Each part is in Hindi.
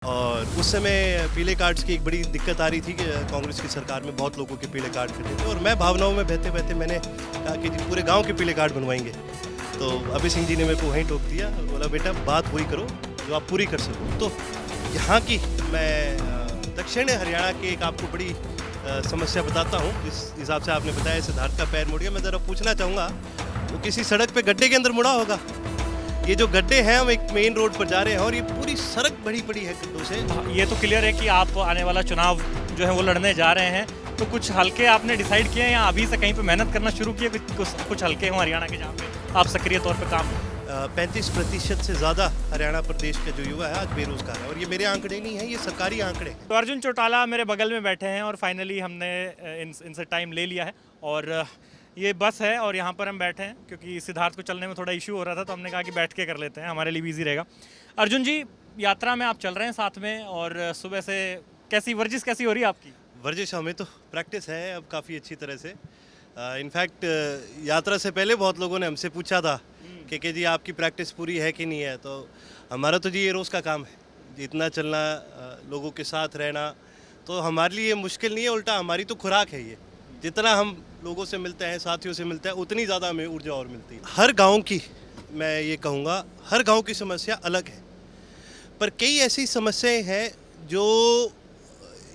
और उस समय पीले कार्ड्स की एक बड़ी दिक्कत आ रही थी कि कांग्रेस की सरकार में बहुत लोगों के पीले कार्ड कटे थे और मैं भावनाओं में बहते बहते मैंने कहा कि जी पूरे गांव के पीले कार्ड बनवाएंगे। तो अभय सिंह जी ने मेरे को वहीं टोक दिया और बोला बेटा बात वही करो जो आप पूरी कर सको। तो यहाँ की मैं दक्षिण हरियाणा की एक आपको बड़ी समस्या बताता हूँ। जिस हिसाब से आपने बताया सिद्धार्थ का पैर मुड़ गया, मैं ज़रा पूछना चाहूँगा वो किसी सड़क पे गड्ढे के अंदर मुड़ा होगा। ये जो गड्ढे हैं हम एक मेन रोड पर जा रहे हैं और ये पूरी सड़क भरी पड़ी है गड्ढों से। ये तो क्लियर है कि आप आने वाला चुनाव जो है वो लड़ने जा रहे हैं, तो कुछ हल्के आपने डिसाइड किए हैं या अभी से कहीं पे मेहनत करना शुरू किए कुछ हल्के हों हरियाणा के जहाँ पे आप सक्रिय तौर पे काम 35% से ज़्यादा हरियाणा प्रदेश का जो युवा है आज बेरोजगार है और ये मेरे आंकड़े नहीं हैं, ये सरकारी आंकड़े हैं। तो अर्जुन चौटाला मेरे बगल में बैठे हैं और फाइनली हमने इनसे टाइम ले लिया है और ये बस है और यहाँ पर हम बैठे हैं क्योंकि सिद्धार्थ को चलने में थोड़ा इशू हो रहा था, तो हमने कहा कि बैठ के कर लेते हैं, हमारे लिए भी ईजी रहेगा। अर्जुन जी, यात्रा में आप चल रहे हैं साथ में और सुबह से कैसी वर्जिश कैसी हो रही है आपकी? वर्जिश हमें तो प्रैक्टिस है अब काफ़ी अच्छी तरह से। इनफैक्ट यात्रा से पहले बहुत लोगों ने हमसे पूछा था कि जी आपकी प्रैक्टिस पूरी है कि नहीं है। तो हमारा तो जी ये रोज़ का काम है, जितना चलना, लोगों के साथ रहना, तो हमारे लिए मुश्किल नहीं है, उल्टा हमारी तो खुराक है ये। जितना हम लोगों से मिलते हैं, साथियों से मिलते हैं, उतनी ज़्यादा हमें ऊर्जा और मिलती है। हर गांव की, मैं ये कहूँगा, हर गांव की समस्या अलग है, पर कई ऐसी समस्याएं हैं जो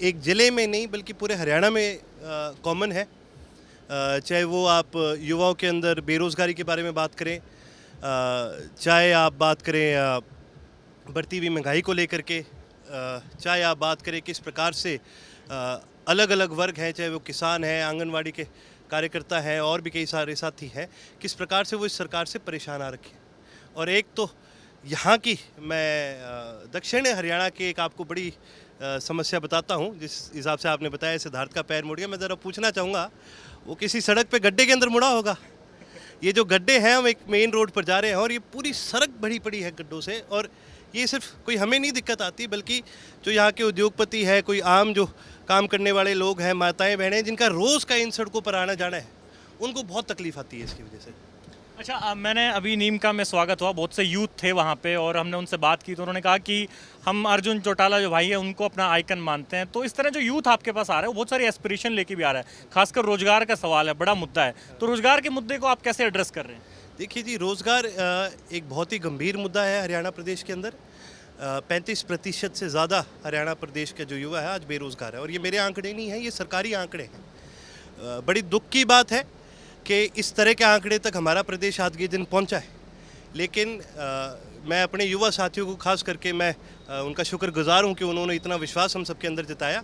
एक ज़िले में नहीं बल्कि पूरे हरियाणा में कॉमन है। चाहे वो आप युवाओं के अंदर बेरोज़गारी के बारे में बात करें, चाहे आप बात करें बढ़ती हुई महंगाई को लेकर के, चाहे आप बात करें किस प्रकार से अलग अलग वर्ग हैं, चाहे वो किसान हैं, आंगनवाड़ी के कार्यकर्ता हैं और भी कई सारे साथी हैं, किस प्रकार से वो इस सरकार से परेशान आ रखे हैं। और एक तो यहाँ की मैं दक्षिण हरियाणा की एक आपको बड़ी समस्या बताता हूँ। जिस हिसाब से आपने बताया सिद्धार्थ का पैर मुड़ गया, मैं ज़रा पूछना चाहूँगा वो किसी सड़क पे गड्ढे के अंदर मुड़ा होगा। ये जो गड्ढे हैं हम एक मेन रोड पर जा रहे हैं और ये पूरी सड़क भरी पड़ी है गड्ढों से। और ये सिर्फ कोई हमें नहीं दिक्कत आती बल्कि जो यहाँ के उद्योगपति है, कोई आम जो काम करने वाले लोग हैं, माताएं बहनें जिनका रोज़ का इन सड़कों पर आना जाना है, उनको बहुत तकलीफ आती है इसकी वजह से। अच्छा, मैंने अभी नीमका में स्वागत हुआ, बहुत से यूथ थे वहाँ पे और हमने उनसे बात की तो उन्होंने कहा कि हम अर्जुन चौटाला जो भाई है उनको अपना आइकन मानते हैं। तो इस तरह जो यूथ आपके पास आ रहा है वो बहुत सारी एस्पिरेशन लेके भी आ रहा है, खासकर रोजगार का सवाल है, बड़ा मुद्दा है। तो रोजगार के मुद्दे को आप कैसे एड्रेस कर रहे हैं? देखिए जी, रोज़गार एक बहुत ही गंभीर मुद्दा है हरियाणा प्रदेश के अंदर। 35% से ज़्यादा हरियाणा प्रदेश का जो युवा है आज बेरोज़गार है और ये मेरे आंकड़े नहीं हैं, ये सरकारी आंकड़े हैं। बड़ी दुख की बात है कि इस तरह के आंकड़े तक हमारा प्रदेश आज के दिन पहुंचा है। लेकिन मैं अपने युवा साथियों को खास करके मैं उनका शुक्रगुजार हूं कि उन्होंने इतना विश्वास हम सबके अंदर जताया।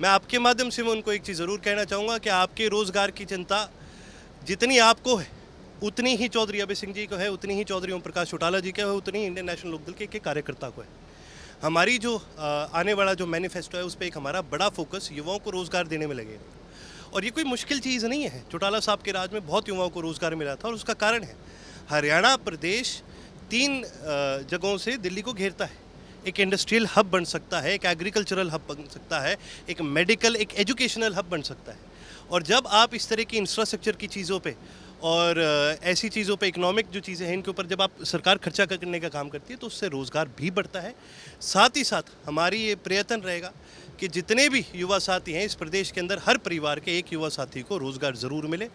मैं आपके माध्यम से मैं उनको एक चीज़ ज़रूर कहना चाहूँगा कि आपके रोज़गार की चिंता जितनी आपको है उतनी ही चौधरी अभय सिंह जी को है, उतनी ही चौधरी ओम प्रकाश चौटाला जी को है, उतनी ही इंडियन नेशनल लोकदल के कार्यकर्ता को है। हमारी जो आने वाला जो मैनिफेस्टो है उस पर एक हमारा बड़ा फोकस युवाओं को रोज़गार देने में लगेगा। और ये कोई मुश्किल चीज़ नहीं है। चौटाला साहब के राज में बहुत युवाओं को रोज़गार मिला था और उसका कारण है हरियाणा प्रदेश 3 जगहों से दिल्ली को घेरता है। एक इंडस्ट्रियल हब बन सकता है, एक एग्रीकल्चरल हब बन सकता है, एक मेडिकल, एक एजुकेशनल हब बन सकता है। और जब आप इस तरह की इंफ्रास्ट्रक्चर की चीज़ों पे और ऐसी चीज़ों पे, इकोनॉमिक जो चीज़ें हैं इनके ऊपर जब आप सरकार खर्चा करने का काम करती है तो उससे रोज़गार भी बढ़ता है। साथ ही साथ हमारी ये प्रयत्न रहेगा कि जितने भी युवा साथी हैं इस प्रदेश के अंदर हर परिवार के एक युवा साथी को रोज़गार ज़रूर मिले।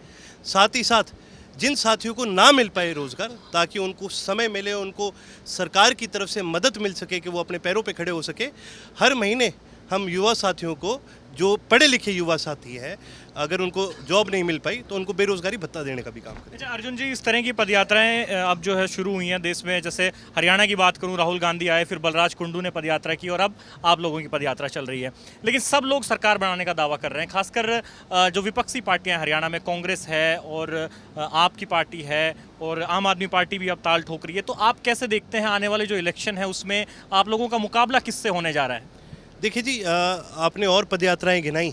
साथ ही साथ जिन साथियों को ना मिल पाए रोज़गार, ताकि उनको समय मिले, उनको सरकार की तरफ से मदद मिल सके कि वो अपने पैरों पे खड़े हो सके। हर महीने हम युवा साथियों को, जो पढ़े लिखे युवा साथी हैं, अगर उनको जॉब नहीं मिल पाई तो उनको बेरोज़गारी भत्ता देने का भी काम करें। अच्छा अर्जुन जी, इस तरह की पदयात्राएं अब जो है शुरू हुई हैं देश में। जैसे हरियाणा की बात करूं, राहुल गांधी आए, फिर बलराज कुंडू ने पदयात्रा की और अब आप लोगों की पदयात्रा चल रही है। लेकिन सब लोग सरकार बनाने का दावा कर रहे हैं, खासकर जो विपक्षी पार्टियां हरियाणा में, कांग्रेस है और आपकी पार्टी है और आम आदमी पार्टी भी अब ताल ठोक रही है। तो आप कैसे देखते हैं आने वाले जो इलेक्शन है उसमें आप लोगों का मुकाबला किससे होने जा रहा है? देखिए जी, आपने और पदयात्राएं गिनाई।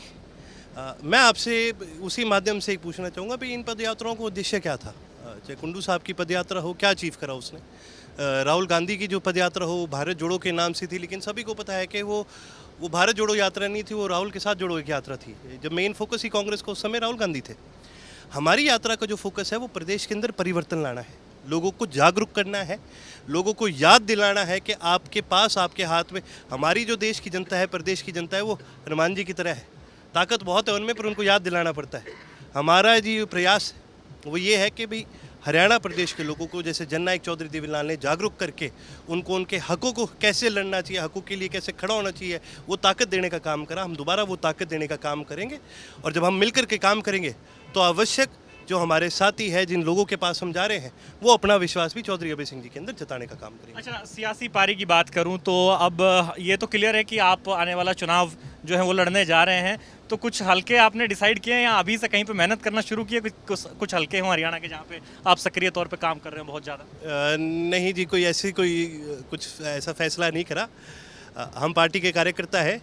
मैं आपसे उसी माध्यम से पूछना चाहूँगा भी इन पदयात्राओं का उद्देश्य क्या था। चाहे कुंडू साहब की पदयात्रा हो, क्या अचीव करा उसने। राहुल गांधी की जो पदयात्रा हो भारत जोड़ो के नाम से थी, लेकिन सभी को पता है कि वो भारत जोड़ो यात्रा नहीं थी, वो राहुल के साथ जोड़ो एक यात्रा थी। जब मेन फोकस ही कांग्रेस का उस समय राहुल गांधी थे। हमारी यात्रा का जो फोकस है वो प्रदेश के अंदर परिवर्तन लाना है, लोगों को जागरूक करना है, लोगों को याद दिलाना है कि आपके पास, आपके हाथ में, हमारी जो देश की जनता है, प्रदेश की जनता है, वो हनुमान जी की तरह है। ताकत बहुत है उनमें, पर उनको याद दिलाना पड़ता है। हमारा जी प्रयास वो ये है कि भाई हरियाणा प्रदेश के लोगों को, जैसे जननायक चौधरी देवीलाल ने जागरूक करके उनको उनके हकों को कैसे लड़ना चाहिए, हकों के लिए कैसे खड़ा होना चाहिए, वो ताकत देने का काम करा। हम दोबारा वो ताकत देने का काम करेंगे, और जब हम मिलकर के काम करेंगे तो आवश्यक जो हमारे साथी है, जिन लोगों के पास हम जा रहे हैं, वो अपना विश्वास भी चौधरी अभय सिंह जी के अंदर जताने का काम करेंगे। अच्छा, सियासी पारी की बात करूं तो अब ये तो क्लियर है कि आप आने वाला चुनाव जो है वो लड़ने जा रहे हैं, तो कुछ हलके आपने डिसाइड किए हैं या अभी से कहीं पे मेहनत करना शुरू किए? कुछ हलके हों हरियाणा के जहाँ पे आप सक्रिय तौर पे काम कर रहे हैं बहुत ज़्यादा? नहीं जी, कुछ ऐसा फैसला नहीं करा। हम पार्टी के कार्यकर्ता है,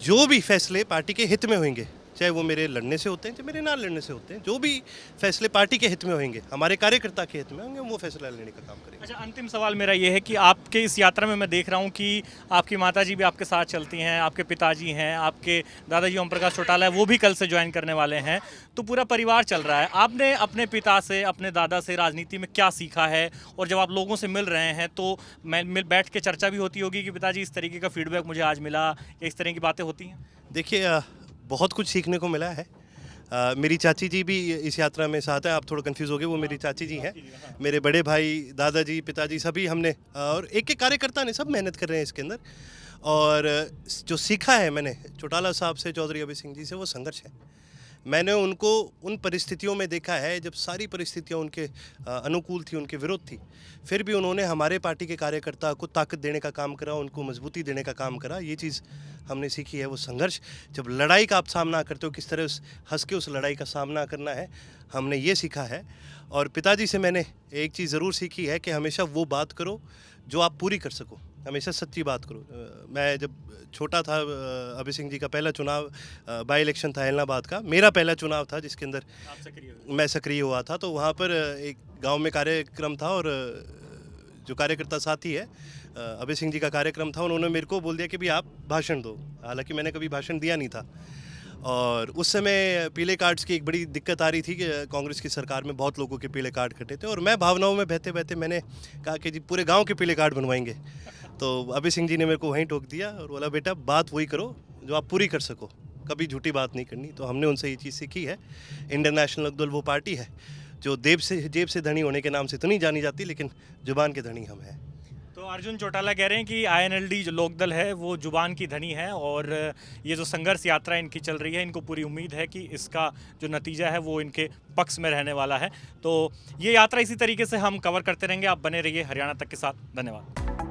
जो भी फैसले पार्टी के हित में होंगे, चाहे वो मेरे लड़ने से होते हैं, चाहे मेरे ना लड़ने से होते हैं, जो भी फैसले पार्टी के हित में होंगे, हमारे कार्यकर्ता के हित में होंगे, वो फैसला लेने का काम करेंगे। अच्छा, अंतिम सवाल मेरा ये है कि आपके इस यात्रा में मैं देख रहा हूँ कि आपकी माताजी भी आपके साथ चलती हैं, आपके पिताजी हैं, आपके दादाजी ओम प्रकाश चौटाला है, वो भी कल से ज्वाइन करने वाले हैं, तो पूरा परिवार चल रहा है। आपने अपने पिता से, अपने दादा से राजनीति में क्या सीखा है? और जब आप लोगों से मिल रहे हैं तो बैठ के चर्चा भी होती होगी कि पिताजी इस तरीके का फीडबैक मुझे आज मिला, या इस तरह की बातें होती हैं? देखिए, बहुत कुछ सीखने को मिला है। मेरी चाची जी भी इस यात्रा में साथ है। आप थोड़ा कंफ्यूज हो गए, वो मेरी चाची जी हैं। मेरे बड़े भाई, दादाजी, पिताजी, सभी हमने, और एक कार्यकर्ता ने, सब मेहनत कर रहे हैं इसके अंदर। और जो सीखा है मैंने चौटाला साहब से, चौधरी अभय सिंह जी से, वो संघर्ष है। मैंने उनको उन परिस्थितियों में देखा है जब सारी परिस्थितियां उनके अनुकूल थी, उनके विरोध थी, फिर भी उन्होंने हमारे पार्टी के कार्यकर्ता को ताकत देने का काम करा, उनको मजबूती देने का काम करा। ये चीज़ हमने सीखी है, वो संघर्ष। जब लड़ाई का आप सामना करते हो, किस तरह हंस के उस लड़ाई का सामना करना है, हमने ये सीखा है। और पिताजी से मैंने एक चीज़ ज़रूर सीखी है कि हमेशा वो बात करो जो आप पूरी कर सको, हमेशा सच्ची बात करो। मैं जब छोटा था, अभय सिंह जी का पहला चुनाव बाई इलेक्शन था एलनाबाद का, मेरा पहला चुनाव था जिसके अंदर मैं सक्रिय हुआ था। तो वहाँ पर एक गांव में कार्यक्रम था, और जो कार्यकर्ता साथी है, अभय सिंह जी का कार्यक्रम था, उन्होंने मेरे को बोल दिया कि भी आप भाषण दो। हालांकि मैंने कभी भाषण दिया नहीं था, और उस समय पीले कार्ड्स की एक बड़ी दिक्कत आ रही थी कि कांग्रेस की सरकार में बहुत लोगों के पीले कार्ड कटे थे, और मैं भावनाओं में बहते बहते मैंने कहा कि जी पूरे गांव के पीले कार्ड बनवाएंगे। तो अभय सिंह जी ने मेरे को वहीं टोक दिया और बोला, बेटा बात वही करो जो आप पूरी कर सको, कभी झूठी बात नहीं करनी। तो हमने उनसे ये चीज़ सीखी है। इंडियन नेशनल लोकदल वो पार्टी है जो जेब से धनी होने के नाम से तो नहीं जानी जाती, लेकिन जुबान के धनी हम हैं। तो अर्जुन चौटाला कह रहे हैं कि आईएनएलडी जो लोकदल है वो जुबान की धनी है, और ये जो संघर्ष यात्रा इनकी चल रही है, इनको पूरी उम्मीद है कि इसका जो नतीजा है वो इनके पक्ष में रहने वाला है। तो ये यात्रा इसी तरीके से हम कवर करते रहेंगे। आप बने रहिए हरियाणा तक के साथ। धन्यवाद।